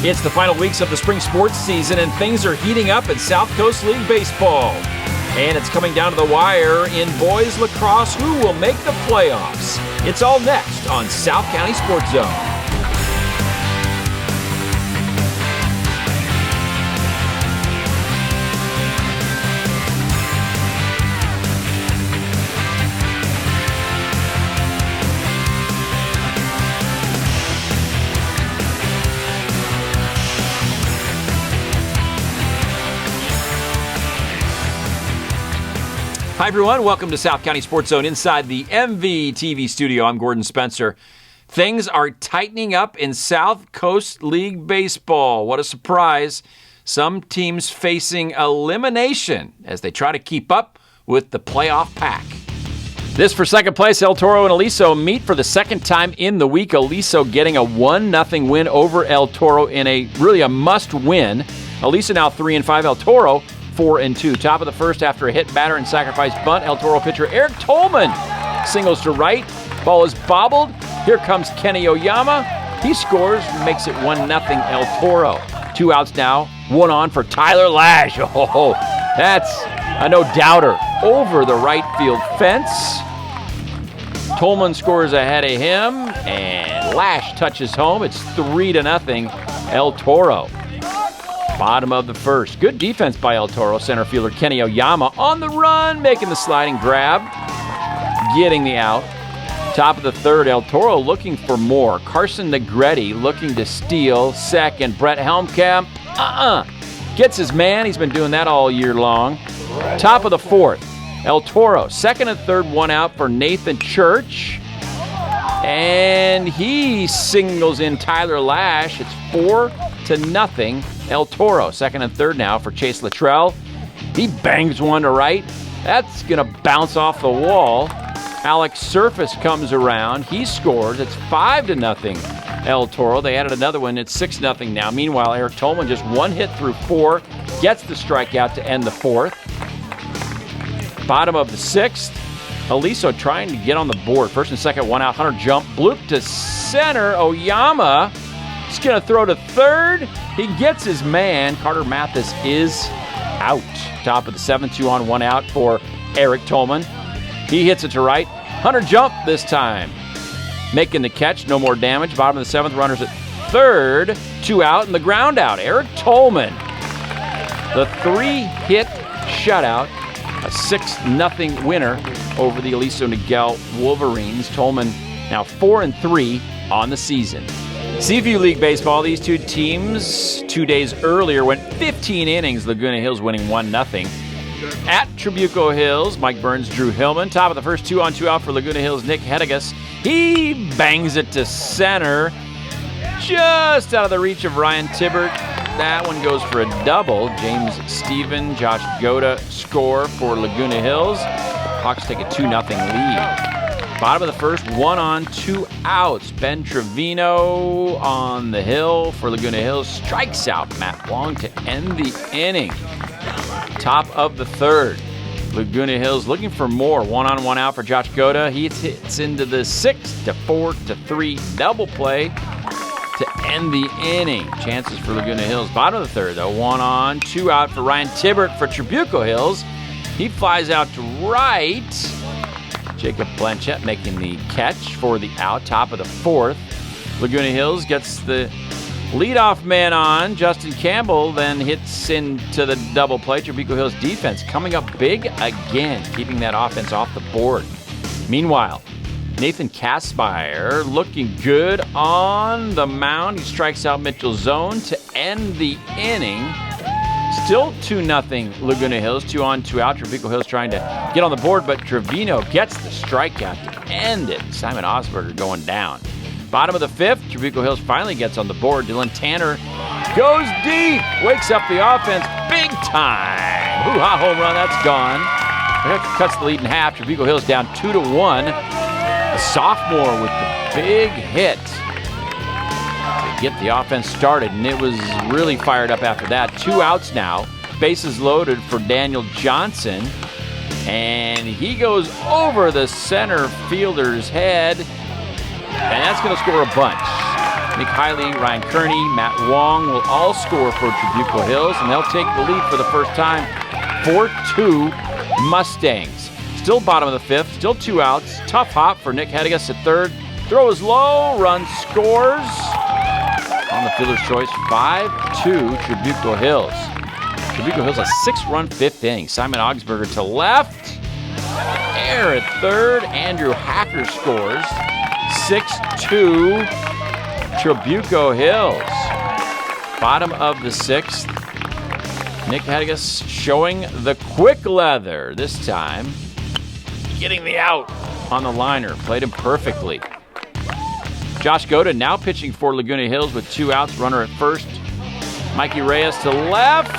It's the final weeks of the spring sports season, and things are heating up in South Coast League baseball. And it's coming down to the wire in boys lacrosse. Who will make the playoffs? It's all next on South County Sports Zone. Hi, everyone. Welcome to South County Sports Zone inside the MVTV studio. I'm Gordon Spencer. Things are tightening up in South Coast League baseball. What a surprise. Some teams facing elimination as they try to keep up with the playoff pack. This for second place, El Toro and Aliso meet for the second time in the week. Aliso getting a 1-0 win over El Toro in a must-win. Aliso now 3-5. El Toro 4-2. Top of the first after a hit batter and sacrifice bunt. El Toro pitcher Eric Tolman singles to right. Ball is bobbled. Here comes Kenny Oyama. He scores, makes it 1-0 El Toro. 2 outs now. 1 on for Tyler Lash. Oh, that's a no-doubter over the right field fence. Tolman scores ahead of him, and Lash touches home. It's 3-0 El Toro. Bottom of the first. Good defense by El Toro. Center fielder Kenny Oyama on the run, making the sliding grab, getting the out. Top of the third, El Toro looking for more. Carson Negretti looking to steal. Second, Brett Helmkamp gets his man. He's been doing that all year long. Top of the fourth, El Toro. Second and third, 1 out for Nathan Church. And he singles in Tyler Lash. It's 4-0 El Toro. Second and third now for Chase Luttrell. He bangs one to right. That's going to bounce off the wall. Alex Surface comes around. He scores. It's 5-0 El Toro. They added another one. It's 6-0 now. Meanwhile, Eric Tolman just 1 hit through 4. Gets the strikeout to end the fourth. Bottom of the sixth. Aliso trying to get on the board. First and second, 1 out. Hunter jump. Bloop to center. Oyama. He's going to throw to third. He gets his man. Carter Mathis is out. Top of the seventh, 2 on, 1 out for Eric Tolman. He hits it to right. Hunter jump this time. Making the catch. No more damage. Bottom of the seventh, runners at third. 2 out and the ground out. Eric Tolman. The 3-hit shutout. A 6-0 winner over the Aliso Niguel Wolverines. Tolman now 4-3 on the season. Seaview League baseball, these two teams 2 days earlier went 15 innings. Laguna Hills winning 1-0. At Trabuco Hills, Mike Burns, Drew Hillman. Top of the first, 2 on, 2 out for Laguna Hills, Nick Hedigas. He bangs it to center. Just out of the reach of Ryan Tibbert. That one goes for a double. James Stephen, Josh Goda score for Laguna Hills. Hawks take a 2-0 lead. Bottom of the first, 1 on, 2 outs. Ben Trevino on the hill for Laguna Hills. Strikes out Matt Wong to end the inning. Top of the third, Laguna Hills looking for more. 1 on, 1 out for Josh Goda. He hits into the 6-4-3 double play to end the inning. Chances for Laguna Hills. Bottom of the third, though, 1 on, 2 out for Ryan Tibbert for Trabuco Hills. He flies out to right. Jacob Blanchett making the catch for the out. Top of the fourth. Laguna Hills gets the leadoff man on. Justin Campbell then hits into the double play. Trabuco Hills defense coming up big again, keeping that offense off the board. Meanwhile, Nathan Kaspire looking good on the mound. He strikes out Mitchell Zone to end the inning. Still 2-0 Laguna Hills. 2 on, 2 out. Trabuco Hills trying to get on the board, but Trevino gets the strikeout to end it. Simon Osberger going down. Bottom of the fifth, Trabuco Hills finally gets on the board. Dylan Tanner goes deep, wakes up the offense big time. Hoo-ha home run, that's gone. Cuts the lead in half. Trabuco Hills down 2-1. The sophomore with the big hit to get the offense started, and it was really fired up after that. 2 outs now. Bases loaded for Daniel Johnson, and he goes over the center fielder's head, and that's going to score a bunch. Nick Hiley, Ryan Kearney, Matt Wong will all score for Trabuco Hills, and they'll take the lead for the first time. 4-2 Mustangs. Still bottom of the fifth, still 2 outs. Tough hop for Nick Hedigas at third. Throw is low, run scores. On the fielder's choice, 5-2 Trabuco Hills. Trabuco Hills a 6-run fifth inning. Simon Augsburger to left. Air at third. Andrew Hacker scores. 6-2 Trabuco Hills. Bottom of the sixth. Nick Hedigas showing the quick leather this time. Getting the out on the liner. Played him perfectly. Josh Goda now pitching for Laguna Hills with 2 outs. Runner at first. Mikey Reyes to left.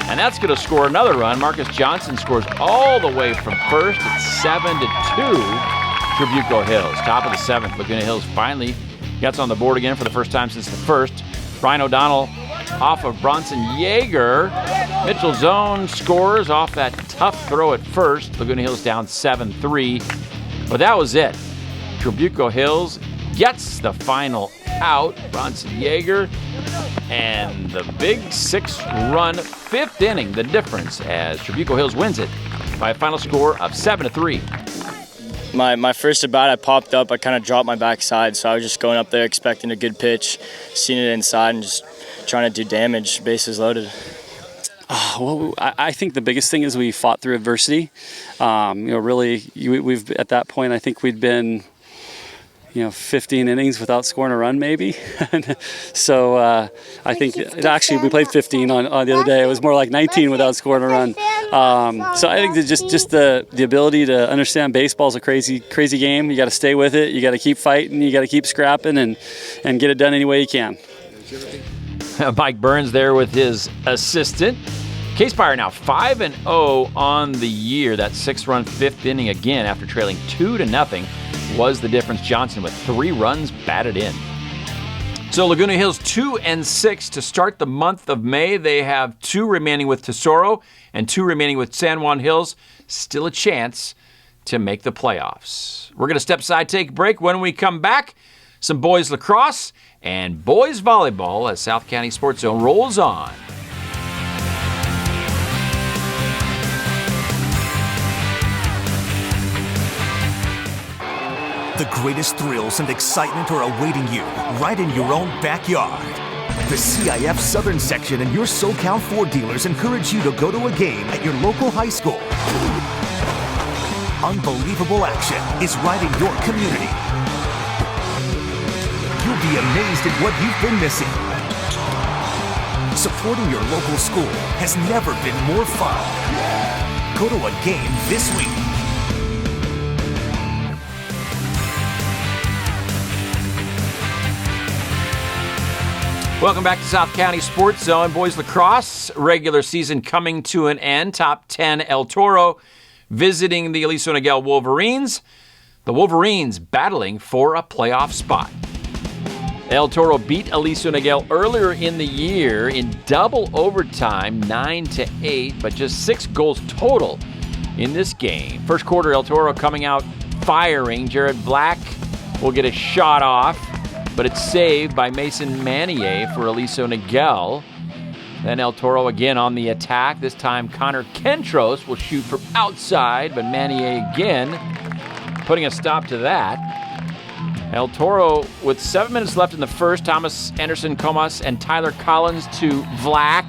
And that's going to score another run. Marcus Johnson scores all the way from first. It's 7-2 Trabuco Hills. Top of the seventh. Laguna Hills finally gets on the board again for the first time since the first. Ryan O'Donnell off of Bronson Yeager. Mitchell Zone scores off that tough throw at first. Laguna Hills down 7-3. But that was it. Trabuco Hills gets the final out. Bronson Yeager. And the big 6-run fifth inning, the difference as Trabuco Hills wins it by a final score of 7-3. My first at bat, I popped up. I kind of dropped my backside, so I was just going up there expecting a good pitch, seeing it inside, and just trying to do damage, bases loaded. Well, I think the biggest thing is we fought through adversity. We've at that point, I think we'd been 15 innings without scoring a run, maybe. So I think actually we played 15 on the other day. It was more like 19 without scoring a run. So I think that just the ability to understand baseball is a crazy game. You got to stay with it. You got to keep fighting. You got to keep scrapping and get it done any way you can. Mike Burns there with his assistant. K-Spire now 5-0 on the year. That 6-run fifth inning again after trailing 2-0. Was the difference. Johnson with 3 runs batted in. So Laguna Hills 2-6 to start the month of May. They have 2 remaining with Tesoro and 2 remaining with San Juan Hills. Still a chance to make the playoffs. We're going to step aside, take a break. When we come back, some boys lacrosse and boys volleyball as South County Sports Zone rolls on. The greatest thrills and excitement are awaiting you right in your own backyard. The CIF Southern Section and your SoCal Ford dealers encourage you to go to a game at your local high school. Unbelievable action is right in your community. You'll be amazed at what you've been missing. Supporting your local school has never been more fun. Go to a game this week. Welcome back to South County Sports Zone. Boys lacrosse, regular season coming to an end. Top 10 El Toro visiting the Aliso Niguel Wolverines. The Wolverines battling for a playoff spot. El Toro beat Aliso Niguel earlier in the year in double overtime, 9-8, but just 6 goals total in this game. First quarter, El Toro coming out firing. Jared Black will get a shot off, but it's saved by Mason Manier for Aliso Niguel. Then El Toro again on the attack. This time Connor Kentros will shoot from outside, but Manier again putting a stop to that. El Toro with 7 minutes left in the first. Thomas Anderson Comas and Tyler Collins to Vlack,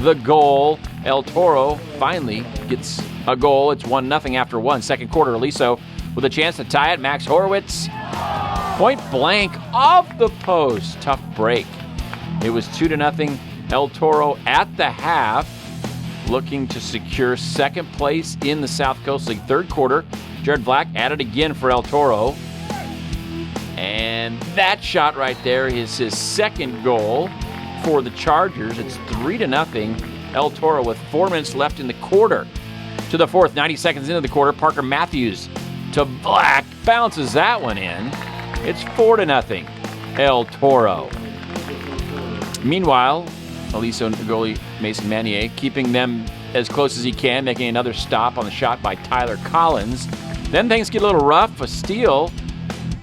the goal. El Toro finally gets a goal. It's 1-0 after 1. Second quarter, Aliso with a chance to tie it. Max Horowitz, point blank off the post. Tough break. It was 2-0. El Toro at the half, looking to secure second place in the South Coast League. Third quarter, Jared Black added again for El Toro. And that shot right there is his second goal for the Chargers. It's 3-0. El Toro with 4 minutes left in the quarter. To the fourth, 90 seconds into the quarter, Parker Matthews to Black. Bounces that one in. It's 4-0. El Toro. Meanwhile, Aliso goalie Mason Manier keeping them as close as he can, making another stop on the shot by Tyler Collins. Then things get a little rough. A steal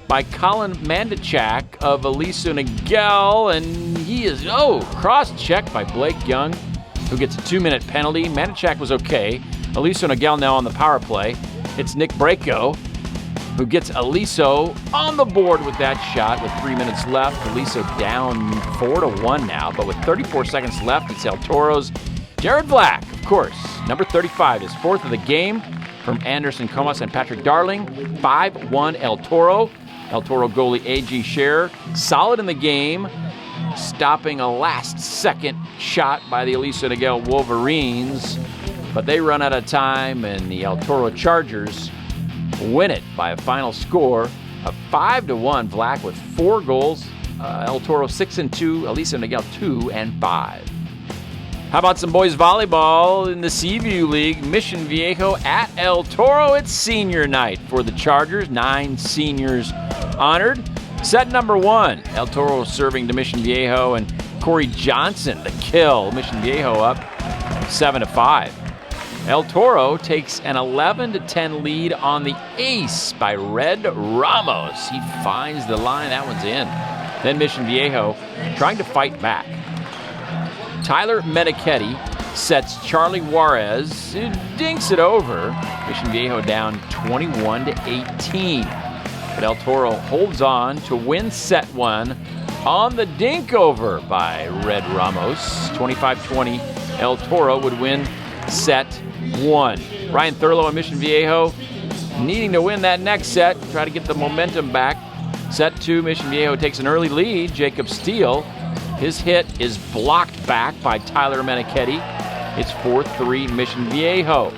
by Colin Mandachak of Aliso Niguel, and he is, cross-checked by Blake Young, who gets a 2-minute penalty. Mandachak was okay. Aliso Niguel now on the power play. It's Nick Braco, who gets Aliso on the board with that shot with 3 minutes left. Aliso down 4-1 now, but with 34 seconds left, it's El Toro's Jared Black, of course. Number 35, his fourth of the game from Anderson Comas and Patrick Darling. 5-1 El Toro. El Toro goalie A.G. Scherer, solid in the game, stopping a last-second shot by the Aliso Niguel Wolverines. But they run out of time, and the El Toro Chargers win it by a final score of 5-1. Vlack with 4 goals. El Toro 6-2. Aliso Niguel 2-5. How about some boys volleyball in the Seaview League? Mission Viejo at El Toro. It's senior night for the Chargers. 9 seniors honored. Set number 1. El Toro serving to Mission Viejo, and Corey Johnson the kill. Mission Viejo up 7-5. El Toro takes an 11-10 lead on the ace by Red Ramos. He finds the line. That one's in. Then Mission Viejo trying to fight back. Tyler Medichetti sets Charlie Juarez. It dinks it over. Mission Viejo down 21-18. But El Toro holds on to win set 1 on the dink over by Red Ramos. 25-20. El Toro would win set 1. Ryan Thurlow and Mission Viejo needing to win that next set, try to get the momentum back. Set 2, Mission Viejo takes an early lead. Jacob Steele, his hit is blocked back by Tyler Medichetti. It's 4-3 Mission Viejo.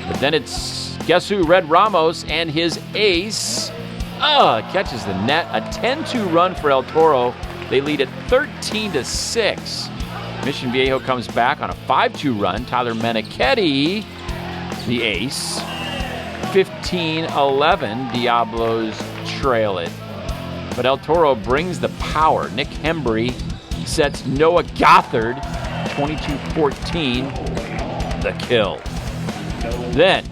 But then it's, guess who, Red Ramos and his ace. Catches the net. A 10-2 run for El Toro. They lead at 13-6. Mission Viejo comes back on a 5-2 run. Tyler Medichetti, the ace. 15-11, Diablos trail it. But El Toro brings the power. Nick Hembry sets Noah Gothard, 22-14, the kill. Then,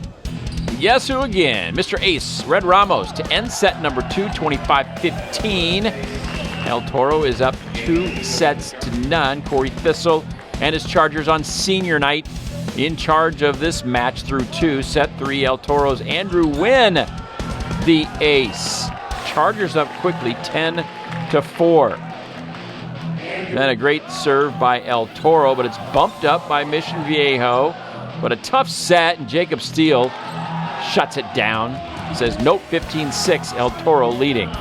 guess who again? Mr. Ace, Red Ramos, to end set number 2, 25-15. El Toro is up 2-0. Corey Thistle and his Chargers on senior night in charge of this match through 2. Set 3, El Toro's Andrew Wynn, the ace. Chargers up quickly, 10-4. Then a great serve by El Toro, but it's bumped up by Mission Viejo. But a tough set, and Jacob Steele shuts it down. Says, nope, 15-6, El Toro leading.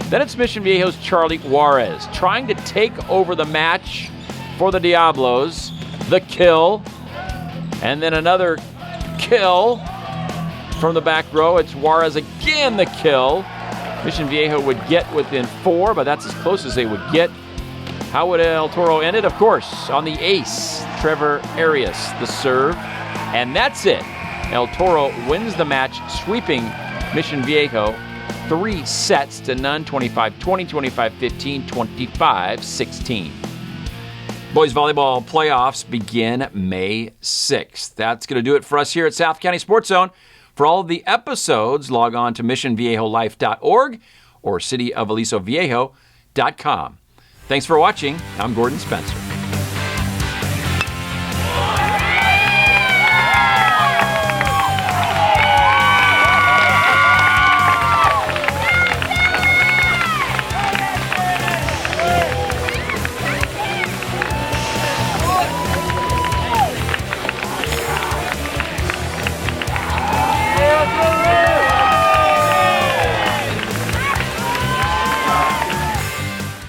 Then it's Mission Viejo's Charlie Juarez trying to take over the match for the Diablos. The kill. And then another kill from the back row. It's Juarez again, the kill. Mission Viejo would get within 4, but that's as close as they would get. How would El Toro end it? Of course, on the ace, Trevor Arias, the serve. And that's it. El Toro wins the match, sweeping Mission Viejo 3-0, 25-20, 25-15, 25-16. Boys volleyball playoffs begin May 6th. That's going to do it for us here at South County Sports Zone. For all of the episodes, log on to missionviejolife.org or cityofalisoviejo.com. Thanks for watching. I'm Gordon Spencer.